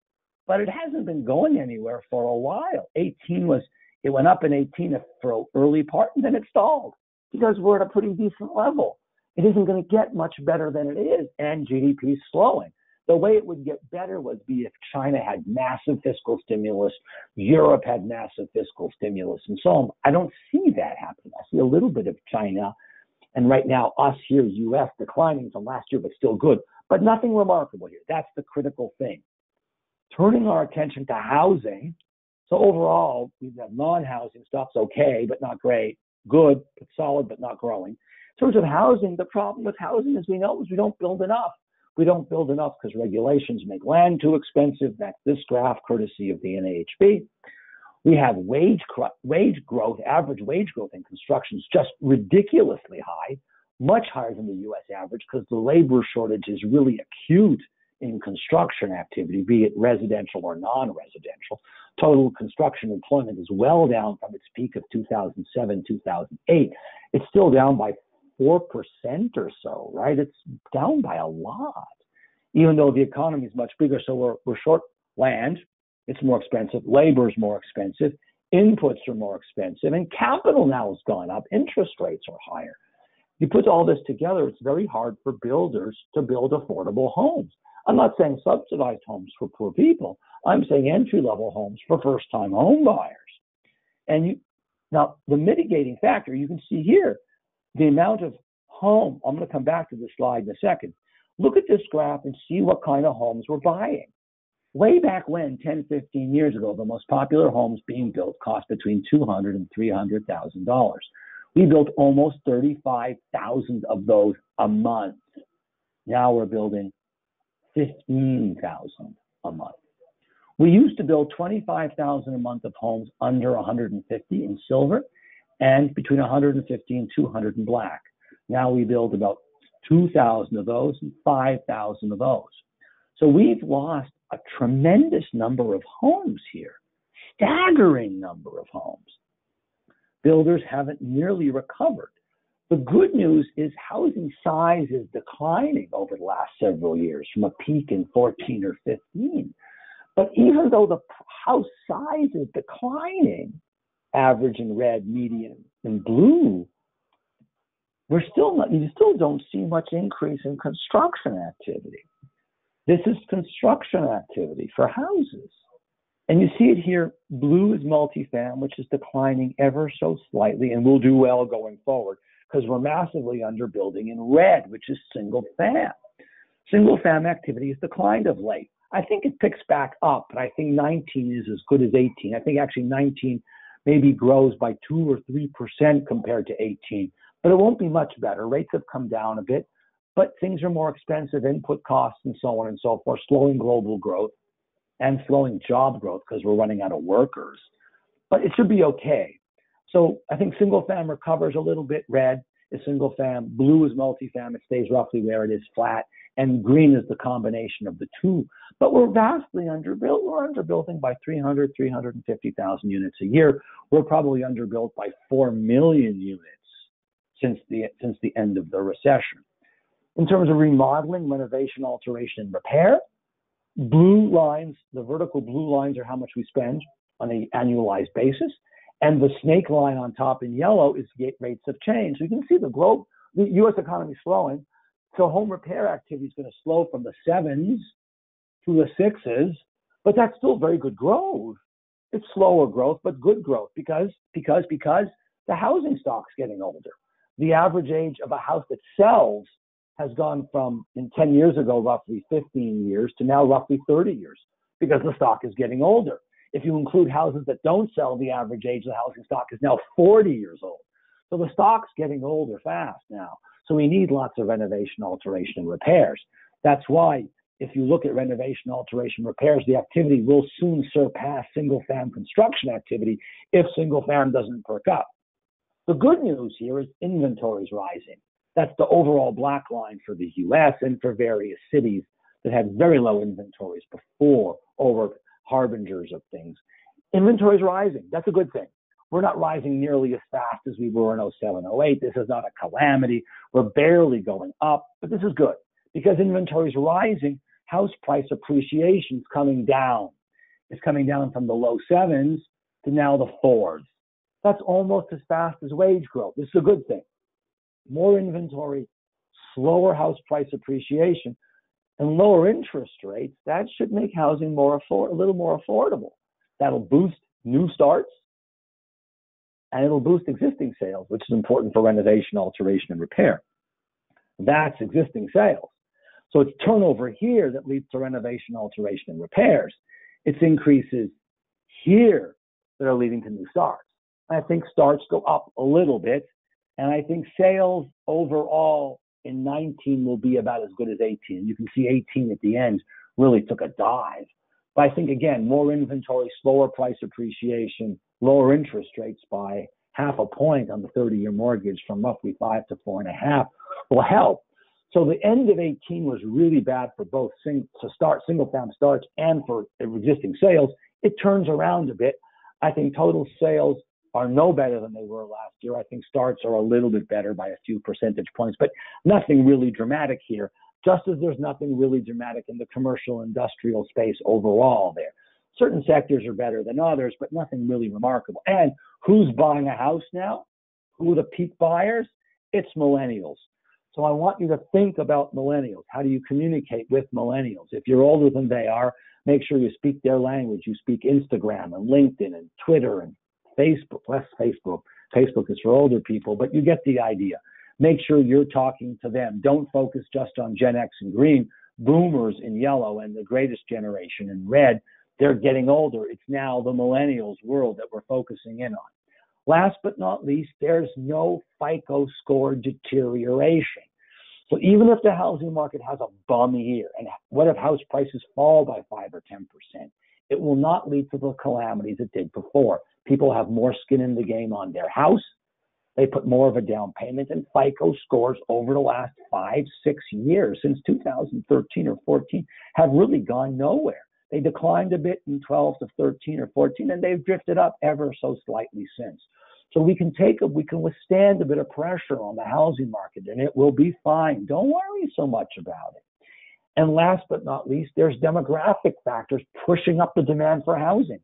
but it hasn't been going anywhere for a while. It went up in 18 for an early part, and then it stalled because we're at a pretty decent level. It isn't going to get much better than it is, and GDP is slowing. The way it would get better would be if China had massive fiscal stimulus, Europe had massive fiscal stimulus, and so on. I don't see that happening. I see a little bit of China, and right now us here, U.S., declining from last year, but still good, but nothing remarkable here. That's the critical thing. Turning our attention to housing. So overall, we've got non-housing stuff's okay, but not great. Good, but solid, but not growing. In terms of housing, the problem with housing, as we know, is we don't build enough. We don't build enough because regulations make land too expensive. That's this graph, courtesy of the NAHB. We have wage growth, average wage growth in construction is just ridiculously high, much higher than the U.S. average because the labor shortage is really acute in construction activity, be it residential or non-residential. Total construction employment is well down from its peak of 2007, 2008. It's still down by 4% or so, right? It's down by a lot, even though the economy is much bigger. So we're short land. It's more expensive. Labor is more expensive. Inputs are more expensive. And capital now has gone up. Interest rates are higher. You put all this together, it's very hard for builders to build affordable homes. I'm not saying subsidized homes for poor people. I'm saying entry-level homes for first-time home buyers. And now the mitigating factor, you can see here, the amount of home. I'm going to come back to this slide in a second. Look at this graph and see what kind of homes we're buying. Way back when, 10, 15 years ago, the most popular homes being built cost between $200,000 and $300,000. We built almost 35,000 of those a month. Now we're building $15,000 a month. We used to build 25,000 a month of homes under 150 in silver and between 150 and 200 in black. Now we build about 2,000 of those and 5,000 of those. So we've lost a tremendous number of homes here, staggering number of homes. Builders haven't nearly recovered. The good news is housing size is declining over the last several years from a peak in 14 or 15. But even though the house size is declining, average in red, median in blue, you still don't see much increase in construction activity. This is construction activity for houses. And you see it here, blue is multifam, which is declining ever so slightly and will do well going forward because we're massively underbuilding in red, which is single fam. Single fam activity has declined of late. I think it picks back up, but I think 19 is as good as 18. I think actually 19 maybe grows by 2 or 3% compared to 18, but it won't be much better. Rates have come down a bit, but things are more expensive, input costs and so on and so forth, slowing global growth and slowing job growth because we're running out of workers. But it should be okay. So I think single fam recovers a little bit. Red is single fam, blue is multifam. It stays roughly where it is, flat, and green is the combination of the two. But we're vastly underbuilt. We're underbuilding by 350,000 units a year. We're probably underbuilt by 4 million units since the end of the recession. In terms of remodeling, renovation, alteration, and repair, blue lines, the vertical blue lines are how much we spend on an annualized basis. And the snake line on top in yellow is rates of change. So you can see the U.S. economy is slowing. So home repair activity is going to slow from the 7s to the 6s, but that's still very good growth. It's slower growth, but good growth because the housing stock's getting older. The average age of a house that sells has gone from, in 10 years ago, roughly 15 years to now roughly 30 years because the stock is getting older. If you include houses that don't sell, the average age of the housing stock is now 40 years old. So the stock's getting older fast now. So we need lots of renovation, alteration, and repairs. That's why if you look at renovation, alteration, repairs, the activity will soon surpass single-fam construction activity if single-fam doesn't perk up. The good news here is inventories rising. That's the overall black line for the U.S. and for various cities that had very low inventories before, over harbingers of things. Inventories rising. That's a good thing. We're not rising nearly as fast as we were in 07, 08. This is not a calamity. We're barely going up, but this is good because inventories rising, house price appreciation is coming down. It's coming down from the low 7s to now the 4s. That's almost as fast as wage growth. This is a good thing. More inventory, slower house price appreciation, and lower interest rates, that should make housing a little more affordable. That'll boost new starts, and it'll boost existing sales, which is important for renovation, alteration, and repair. That's existing sales. So it's turnover here that leads to renovation, alteration, and repairs. It's increases here that are leading to new starts. I think starts go up a little bit, and I think sales overall in 19 will be about as good as 18. You can see 18 at the end really took a dive. But I think, again, more inventory, slower price appreciation, lower interest rates by 0.5 point on the 30-year mortgage from roughly 5 to 4.5 will help. So the end of 18 was really bad for both single-fam starts and for existing sales. It turns around a bit. I think total sales are no better than they were last year. I think starts are a little bit better by a few percentage points, but nothing really dramatic here, just as there's nothing really dramatic in the commercial industrial space overall there. Certain sectors are better than others, but nothing really remarkable. And who's buying a house now? Who are the peak buyers? It's millennials. So I want you to think about millennials. How do you communicate with millennials? If you're older than they are, make sure you speak their language. You speak Instagram and LinkedIn and Twitter and Facebook, less Facebook. Facebook is for older people, but you get the idea. Make sure you're talking to them. Don't focus just on Gen X in green, boomers in yellow, and the greatest generation in red. They're getting older. It's now the millennials world that we're focusing in on. Last but not least, there's no FICO score deterioration. So even if the housing market has a bum year, and what if house prices fall by 5 or 10%, it will not lead to the calamities it did before. People have more skin in the game on their house. They put more of a down payment, and FICO scores over the last 5, 6 years, since 2013 or 14, have really gone nowhere. They declined a bit in 12 to 13 or 14, and they've drifted up ever so slightly since. So we can withstand a bit of pressure on the housing market, and it will be fine. Don't worry so much about it. And last but not least, there's demographic factors pushing up the demand for housing.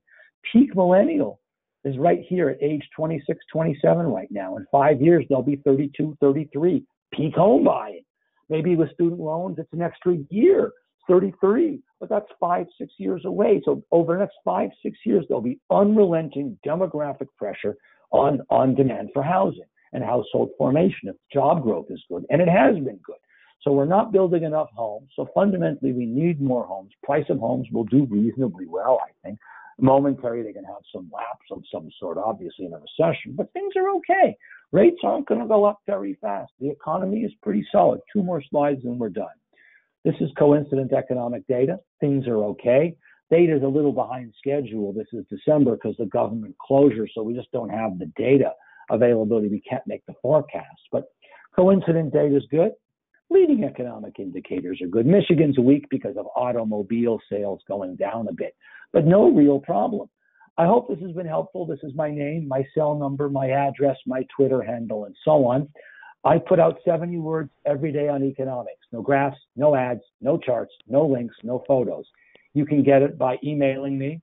Peak millennial is right here at age 26, 27 right now. In 5 years, they'll be 32, 33. Peak home buying. Maybe with student loans, it's an extra year, 33. But that's 5, 6 years away. So over the next 5, 6 years, there'll be unrelenting demographic pressure on demand for housing and household formation if job growth is good. And it has been good. So we're not building enough homes. So fundamentally, we need more homes. Price of homes will do reasonably well, I think. Momentary, they can have some lapse of some sort, obviously, in a recession, but things are okay. Rates aren't going to go up very fast. The economy is pretty solid. 2 more slides and we're done. This is coincident economic data. Things are okay. Data is a little behind schedule. This is December because of the government closure, so we just don't have the data availability. We can't make the forecast, but coincident data is good. Leading economic indicators are good. Michigan's weak because of automobile sales going down a bit, but no real problem. I hope this has been helpful. This is my name, my cell number, my address, my Twitter handle, and so on. I put out 70 words every day on economics. No graphs, no ads, no charts, no links, no photos. You can get it by emailing me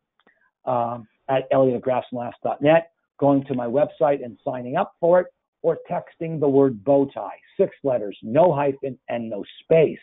at elliot@graphsandlaughs.net, going to my website and signing up for it, or texting the word bow tie, 6 letters, no hyphen, and no space.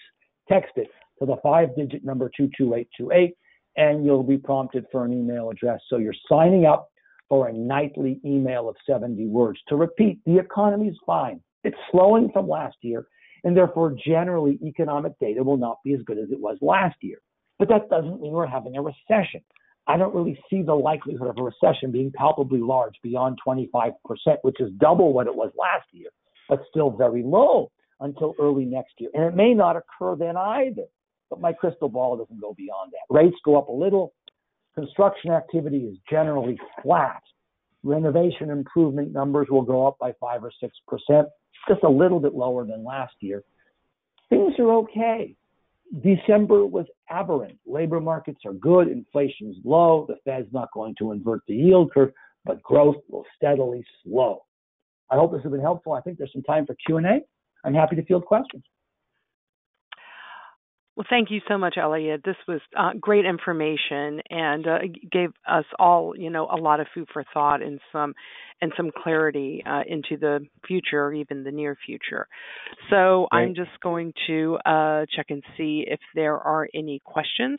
Text it to the 5-digit number 22828, and you'll be prompted for an email address. So you're signing up for a nightly email of 70 words. To repeat, the economy is fine. It's slowing from last year, and therefore generally economic data will not be as good as it was last year. But that doesn't mean we're having a recession. I don't really see the likelihood of a recession being palpably large beyond 25%, which is double what it was last year, but still very low until early next year. And it may not occur then either, but my crystal ball doesn't go beyond that. Rates go up a little. Construction activity is generally flat. Renovation improvement numbers will go up by 5 or 6%, just a little bit lower than last year. Things are okay. December was aberrant. Labor markets are good. Inflation is low. The Fed's not going to invert the yield curve, but growth will steadily slow. I hope this has been helpful. I think there's some time for Q&A. I'm happy to field questions. Well, thank you so much, Elliot. This was great information and gave us all, a lot of food for thought and some clarity into the future, even the near future. So Great. I'm just going to check and see if there are any questions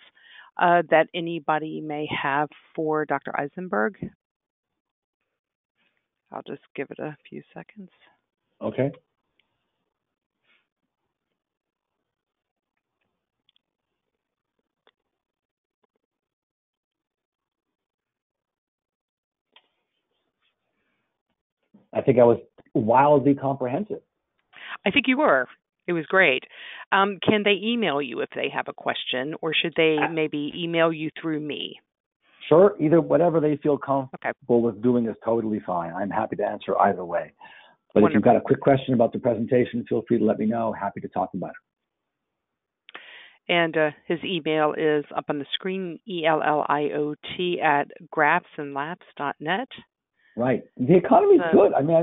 that anybody may have for Dr. Eisenberg. I'll just give it a few seconds. Okay. I think I was wildly comprehensive. I think you were. It was great. Can they email you if they have a question, or should they maybe email you through me? Sure. Either whatever they feel comfortable with doing is totally fine. I'm happy to answer either way. But Wonderful. If you've got a quick question about the presentation, feel free to let me know. Happy to talk about it. And his email is up on the screen, elliot@graphsandlaughs.net. Right. The economy is good. I mean,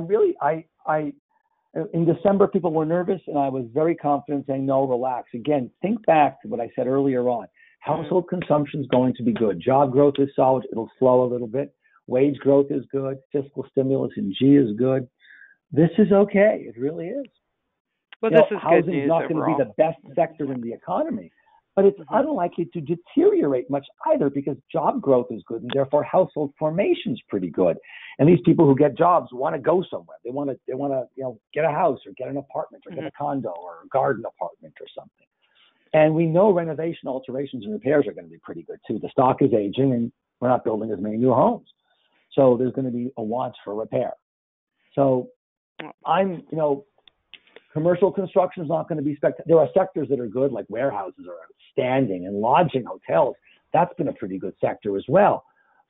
in December, people were nervous, and I was very confident saying, no, relax. Again, think back to what I said earlier on. Household consumption is going to be good. Job growth is solid. It'll slow a little bit. Wage growth is good. Fiscal stimulus in G is good. This is okay. It really is. Well, this is good news. Housing is not going to be the best sector in the economy, but it's unlikely to deteriorate much either because job growth is good and therefore household formation is pretty good. And these people who get jobs want to go somewhere. They want to get a house or get an apartment or get a condo or a garden apartment or something. And we know renovation, alterations, and repairs are going to be pretty good too. The stock is aging and we're not building as many new homes. So there's going to be a want for repair. So I'm Commercial construction is not going to be spectacular. There are sectors that are good, like warehouses are outstanding, and lodging, hotels. That's been a pretty good sector as well.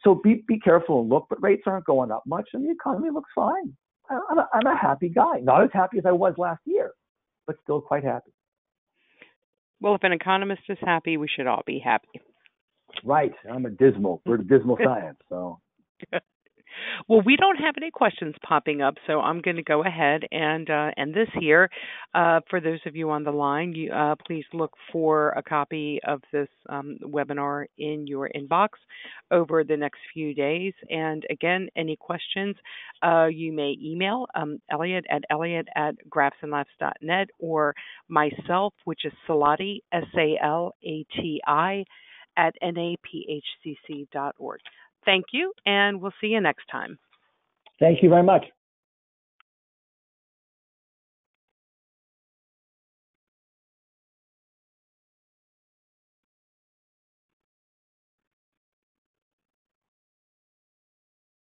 So be careful and look, but rates aren't going up much, and the economy looks fine. I'm a happy guy. Not as happy as I was last year, but still quite happy. Well, if an economist is happy, we should all be happy. Right. We're dismal science, so. Well, we don't have any questions popping up, so I'm going to go ahead and end this here. For those of you on the line, please look for a copy of this webinar in your inbox over the next few days. And again, any questions, you may email Elliot at grafsandlaughs.net, or myself, which is Salati, SALATI, at naphcc.org. Thank you, and we'll see you next time. Thank you very much.